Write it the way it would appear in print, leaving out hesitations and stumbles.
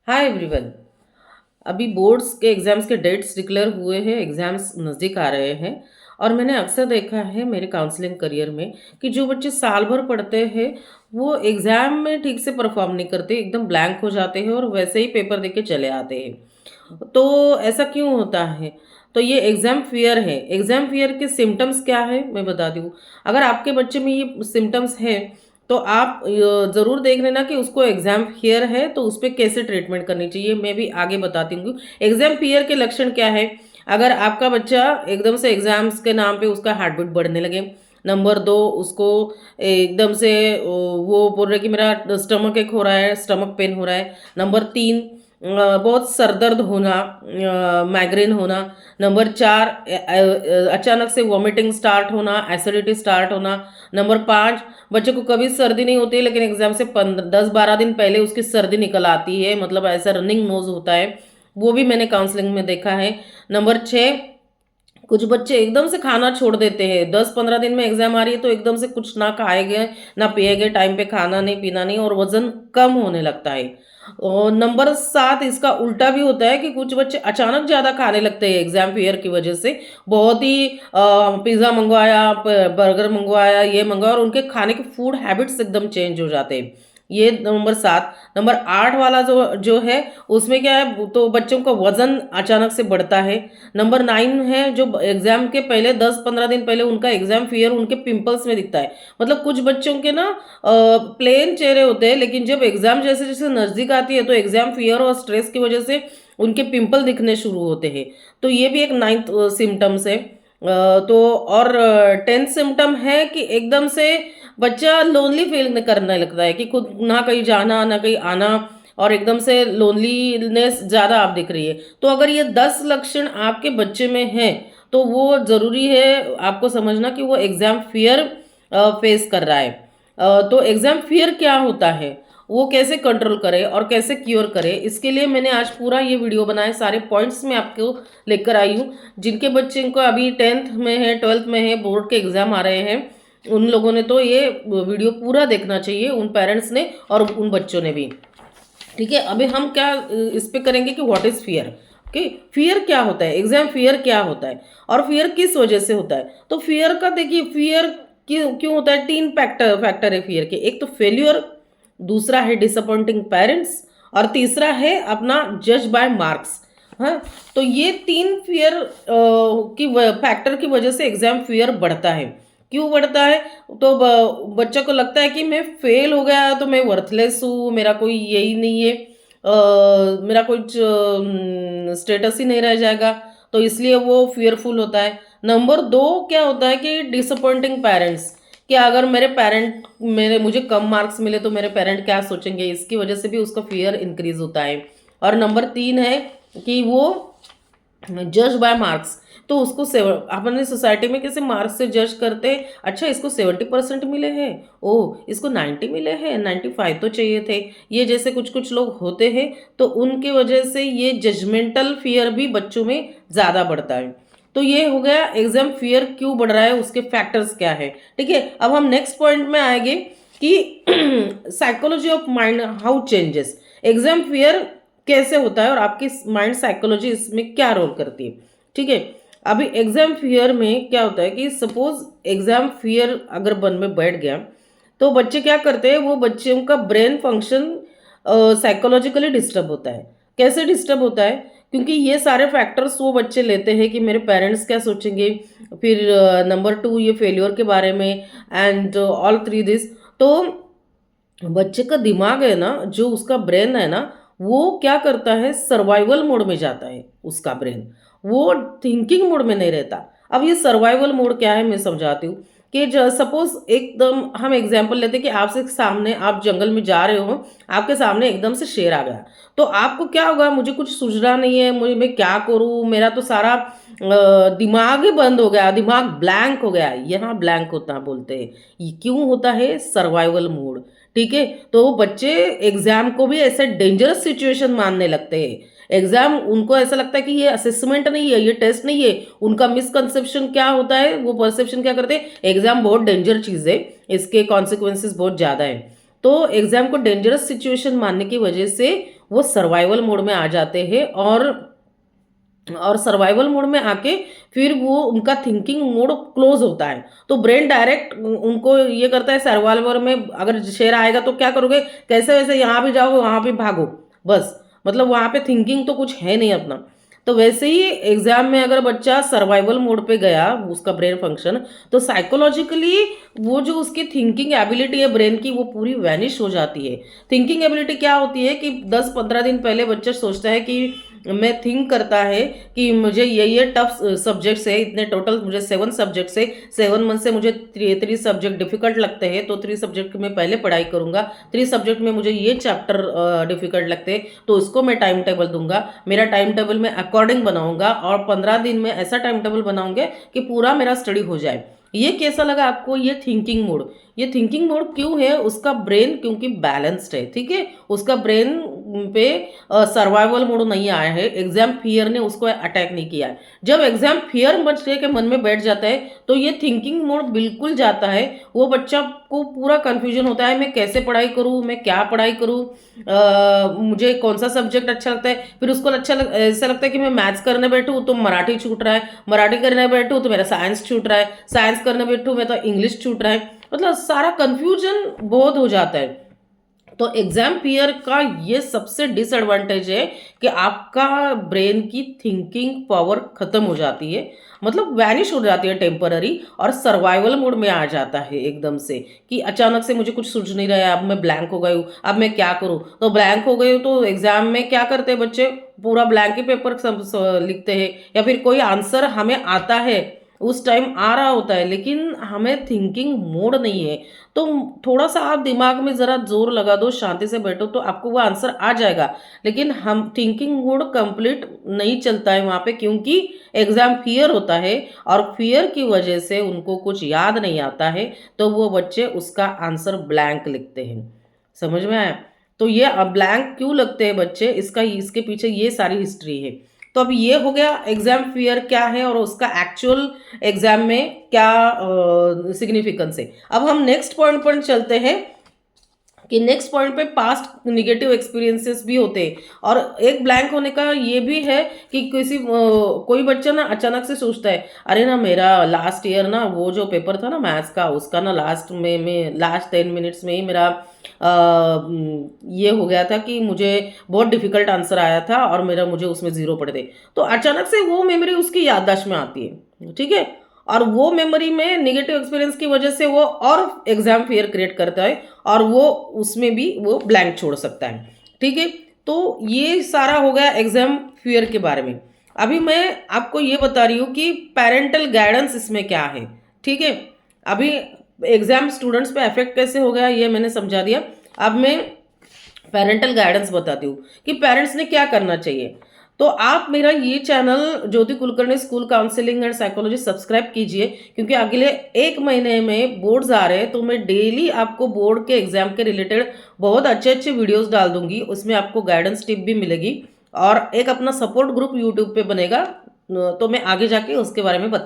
Hi everyone. अभी boards के exams के डेट्स डिक्लेयर हुए हैं, एग्ज़ाम्स नज़दीक आ रहे हैं। और मैंने अक्सर देखा है मेरे काउंसलिंग करियर में कि जो बच्चे साल भर पढ़ते हैं वो एग्ज़ाम में ठीक से परफॉर्म नहीं करते, एकदम ब्लैंक हो जाते हैं और वैसे ही पेपर दे के चले आते हैं। तो ऐसा क्यों होता है? तो ये एग्ज़ाम फ़ियर है। एग्ज़ाम फ़ियर के सिम्टम्स क्या है मैं बताती हूँ। अगर आपके बच्चे में ये सिम्टम्स हैं तो आप ज़रूर देख लेना कि उसको एग्ज़ाम फ़ियर है तो उस पे कैसे ट्रीटमेंट करनी चाहिए, मैं भी आगे बताती हूँ। एग्ज़ाम फ़ियर के लक्षण क्या है? अगर आपका बच्चा एकदम से एग्ज़ाम्स के नाम पे उसका हार्ट बीट बढ़ने लगे। नंबर 2, उसको एकदम से वो बोल रहे कि मेरा स्टमक एक हो रहा है, स्टमक पेन हो रहा है। नंबर 3, बहुत सर दर्द होना, माइग्रेन होना। नंबर 4, अचानक से वॉमिटिंग स्टार्ट होना, एसिडिटी स्टार्ट होना। नंबर 5, बच्चे को कभी सर्दी नहीं होती है लेकिन एग्जाम से 10-12 दिन पहले उसकी सर्दी निकल आती है, मतलब ऐसा रनिंग नोज होता है। वो भी मैंने काउंसलिंग में देखा है। नंबर 6, कुछ बच्चे एकदम से खाना छोड़ देते हैं। 10-15 दिन में एग्जाम आ रही है तो एकदम से कुछ ना खाए गए ना पिए गए, टाइम पे खाना नहीं पीना नहीं, और वजन कम होने लगता है। और नंबर 7, इसका उल्टा भी होता है कि कुछ बच्चे अचानक ज़्यादा खाने लगते हैं एग्जाम फेयर की वजह से। बहुत ही पिज़्ज़ा मंगवाया, बर्गर मंगवाया, ये मंगवाया, और उनके खाने के फूड हैबिट्स एकदम चेंज हो जाते हैं। ये नंबर 7। नंबर 8 वाला जो जो है उसमें क्या है, तो बच्चों का वजन अचानक से बढ़ता है। नंबर 9 है जो एग्जाम के पहले 10-15 दिन पहले उनका एग्जाम फियर उनके पिंपल्स में दिखता है। मतलब कुछ बच्चों के ना प्लेन चेहरे होते हैं लेकिन जब एग्जाम जैसे जैसे नजदीक आती है तो एग्जाम फियर और स्ट्रेस की वजह से उनके पिंपल दिखने शुरू होते हैं। तो ये भी एक 9th सिम्टम्स है। तो और 10th सिम्टम है कि एकदम से बच्चा लोनली फील करने लगता है कि खुद ना कहीं जाना ना कहीं आना, और एकदम से लोनलीनेस ज़्यादा आप दिख रही है। तो अगर ये 10 लक्षण आपके बच्चे में हैं तो वो ज़रूरी है आपको समझना कि वो एग्ज़ाम फियर फेस कर रहा है। तो एग्ज़ाम फियर क्या होता है, वो कैसे कंट्रोल करे और कैसे क्योर करे, इसके लिए मैंने आज पूरा ये वीडियो बनाया। सारे पॉइंट्स मैं आपको लेकर आई हूँ। जिनके बच्चे को अभी 10th में है, 12th में है, बोर्ड के एग्ज़ाम आ रहे हैं, उन लोगों ने तो ये वीडियो पूरा देखना चाहिए, उन पेरेंट्स ने और उन बच्चों ने भी। ठीक है, अभी हम क्या इस पे करेंगे कि what is fear. Okay, fear क्या होता है, एग्जाम फियर क्या होता है और फियर किस वजह से होता है। तो फियर का देखिए, फियर क्यों क्यों होता है, 3 फैक्टर फैक्टर है फियर के। एक तो फेल्यूर, दूसरा है डिसअपॉइंटिंग पेरेंट्स, और तीसरा है अपना जज बाय मार्क्स। हाँ, तो ये 3 फियर की फैक्टर की वजह से एग्जाम फियर बढ़ता है। क्यों बढ़ता है? तो बच्चा को लगता है कि मैं फेल हो गया तो मैं वर्थलेस हूँ, मेरा कोई यही नहीं है, मेरा कुछ स्टेटस ही नहीं रह जाएगा, तो इसलिए वो फियरफुल होता है। नंबर 2 क्या होता है कि डिसअपॉइंटिंग पेरेंट्स, कि अगर मेरे मुझे कम मार्क्स मिले तो मेरे पेरेंट क्या सोचेंगे, इसकी वजह से भी उसका फियर इंक्रीज होता है। और नंबर 3 है कि वो जज बाय मार्क्स, तो उसको अपने सोसाइटी में कैसे मार्क्स से जज करते हैं। अच्छा, इसको 70% मिले हैं, ओ इसको 90 मिले हैं, 95 तो चाहिए थे। ये जैसे कुछ कुछ लोग होते हैं, तो उनके वजह से ये जजमेंटल फियर भी बच्चों में ज़्यादा बढ़ता है। तो ये हो गया एग्जाम फियर क्यों बढ़ रहा है, उसके फैक्टर्स क्या है। ठीक है, अब हम नेक्स्ट पॉइंट में आएंगे कि psychology of mind how changes, exam fear कैसे होता है और आपकी माइंड साइकोलॉजी इसमें क्या रोल करती है। ठीक है, अभी एग्जाम फियर में क्या होता है कि सपोज एग्जाम फियर अगर मन में बैठ गया तो बच्चे क्या करते हैं, वो बच्चों का ब्रेन फंक्शन साइकोलॉजिकली डिस्टर्ब होता है। कैसे डिस्टर्ब होता है? क्योंकि ये सारे फैक्टर्स वो बच्चे लेते हैं कि मेरे पेरेंट्स क्या सोचेंगे, फिर नंबर 2 ये फेल्योर के बारे में, एंड ऑल 3 दिस। तो बच्चे का दिमाग है ना, जो उसका ब्रेन है ना, वो क्या करता है, सर्वाइवल मोड में जाता है उसका ब्रेन, वो थिंकिंग मोड में नहीं रहता। अब ये सर्वाइवल मोड क्या है मैं समझाती हूँ। कि सपोज एकदम हम एग्जांपल लेते हैं कि आपसे सामने, आप जंगल में जा रहे हो, आपके सामने एकदम से शेर आ गया, तो आपको क्या होगा, मुझे कुछ सूझना नहीं है, मुझे मैं क्या करूँ, मेरा तो सारा दिमाग ही बंद हो गया, दिमाग ब्लैंक हो गया। यहाँ ब्लैंक होता बोलते हैं, ये क्यों होता है, सर्वाइवल मोड। ठीक है, तो बच्चे एग्जाम को भी ऐसे डेंजरस सिचुएशन मानने लगते हैं। एग्जाम उनको ऐसा लगता है कि ये असेसमेंट नहीं है, ये टेस्ट नहीं है। उनका मिसकंसेप्शन क्या होता है, वो परसेप्शन क्या करते हैं, एग्जाम बहुत डेंजर चीज़ है, इसके कॉन्सिक्वेंसेस बहुत ज़्यादा है। तो एग्जाम को डेंजरस सिचुएशन मानने की वजह से वो सर्वाइवल मोड में आ जाते हैं और सर्वाइवल मोड में आके फिर वो उनका थिंकिंग मोड क्लोज होता है। तो ब्रेन डायरेक्ट उनको ये करता है, सर्वाइवल में अगर शेर आएगा तो क्या करोगे, कैसे वैसे यहाँ भी जाओ वहाँ भी भागो, बस मतलब वहाँ पे थिंकिंग तो कुछ है नहीं अपना। तो वैसे ही एग्जाम में अगर बच्चा सर्वाइवल मोड पे गया, उसका ब्रेन फंक्शन, तो साइकोलॉजिकली वो जो उसकी थिंकिंग एबिलिटी है ब्रेन की, वो पूरी वैनिश हो जाती है। थिंकिंग एबिलिटी क्या होती है कि 10-15 दिन पहले बच्चा सोचता है कि मैं थिंक करता है कि मुझे ये टफ सब्जेक्ट्स है, इतने टोटल मुझे 7 सब्जेक्ट्स है, 7 मंथ से मुझे 3 सब्जेक्ट डिफिकल्ट लगते हैं, तो 3 सब्जेक्ट में पहले पढ़ाई करूंगा, 3 सब्जेक्ट में मुझे ये चैप्टर डिफिकल्ट लगते हैं तो उसको मैं टाइम टेबल दूंगा, मेरा टाइम टेबल मैं अकॉर्डिंग बनाऊंगा और 15 दिन में ऐसा टाइम टेबल बनाऊंगे कि पूरा मेरा स्टडी हो जाए। ये कैसा लगा आपको, ये थिंकिंग मोड? ये थिंकिंग मोड क्यों है? उसका ब्रेन क्योंकि बैलेंस्ड है, ठीक है, उसका ब्रेन पे सर्वाइवल मोड नहीं आया है, एग्जाम फियर ने उसको अटैक नहीं किया है। जब एग्जाम फियर बच्चे के मन में बैठ जाता है तो ये थिंकिंग मोड बिल्कुल जाता है, वो बच्चा को पूरा कंफ्यूजन होता है, मैं कैसे पढ़ाई करूँ, मैं क्या पढ़ाई करूँ, मुझे कौन सा सब्जेक्ट अच्छा लगता है। फिर उसको ऐसा लगता है कि मैं मैथ्स करने बैठूँ तो मराठी छूट रहा है, मराठी करने बैठूँ तो मेरा साइंस छूट रहा है, साइंस करने बैठूँ मैं तो इंग्लिश छूट रहा है, मतलब सारा कंफ्यूजन बहुत हो जाता है। तो एग्जाम फियर का ये सबसे डिसएडवांटेज है कि आपका ब्रेन की थिंकिंग पावर खत्म हो जाती है, मतलब वैनिश हो जाती है टेम्पररी, और सर्वाइवल मोड में आ जाता है एकदम से कि अचानक से मुझे कुछ सूझ नहीं रहा है, अब मैं ब्लैंक हो गई हूँ, अब मैं क्या करूँ। तो ब्लैंक हो गई हूँ तो एग्जाम में क्या करते हैं बच्चे, पूरा ब्लैंक ही पेपर लिखते हैं, या फिर कोई आंसर हमें आता है उस टाइम आ रहा होता है लेकिन हमें थिंकिंग मोड नहीं है। तो थोड़ा सा आप दिमाग में ज़रा जोर लगा दो, शांति से बैठो तो आपको वो आंसर आ जाएगा, लेकिन हम थिंकिंग मोड कंप्लीट नहीं चलता है वहाँ पे, क्योंकि एग्ज़ाम फियर होता है और फियर की वजह से उनको कुछ याद नहीं आता है, तो वो बच्चे उसका आंसर ब्लैंक लिखते हैं। समझ में आया? तो ये ब्लैंक क्यों लगते हैं बच्चे, इसके पीछे ये सारी हिस्ट्री है। तो अब ये हो गया एग्जाम फियर क्या है और उसका एक्चुअल एग्जाम में क्या सिग्निफिकेंस है। अब हम नेक्स्ट पॉइंट पर चलते हैं कि नेक्स्ट पॉइंट पे पास्ट निगेटिव एक्सपीरियंसेस भी होते हैं, और एक ब्लैंक होने का ये भी है कि कोई बच्चा ना अचानक से सोचता है, अरे ना मेरा लास्ट ईयर ना वो जो पेपर था ना मैथ्स का, उसका ना लास्ट 10 मिनट्स में ही मेरा ये हो गया था कि मुझे बहुत डिफिकल्ट आंसर आया था और मुझे उसमें 0 पड़े थे। तो अचानक से वो मेमोरी उसकी याददाश्त में आती है, ठीक है, और वो मेमोरी में नेगेटिव एक्सपीरियंस की वजह से वो और एग्जाम फियर क्रिएट करता है और वो उसमें भी वो ब्लैंक छोड़ सकता है, ठीक है। तो ये सारा हो गया एग्जाम फियर के बारे में। अभी मैं आपको ये बता रही हूँ कि पेरेंटल गाइडेंस इसमें क्या है, ठीक है। अभी एग्जाम स्टूडेंट्स पे इफेक्ट कैसे हो गया ये मैंने समझा दिया। अब मैं पेरेंटल गाइडेंस बताती हूँ कि पेरेंट्स ने क्या करना चाहिए। तो आप मेरा ये channel Jyoti Kulkarni school counselling and psychology subscribe कीजिए, क्योंकि अगले 1 महीने में बोर्ड्स आ रहे हैं, तो मैं डेली आपको बोर्ड के एग्जाम के रिलेटेड बहुत अच्छे अच्छे वीडियोस डाल दूंगी, उसमें आपको गाइडेंस टिप भी मिलेगी और एक अपना सपोर्ट ग्रुप यूट्यूब पे बनेगा, तो मैं आगे जाके उसके बारे में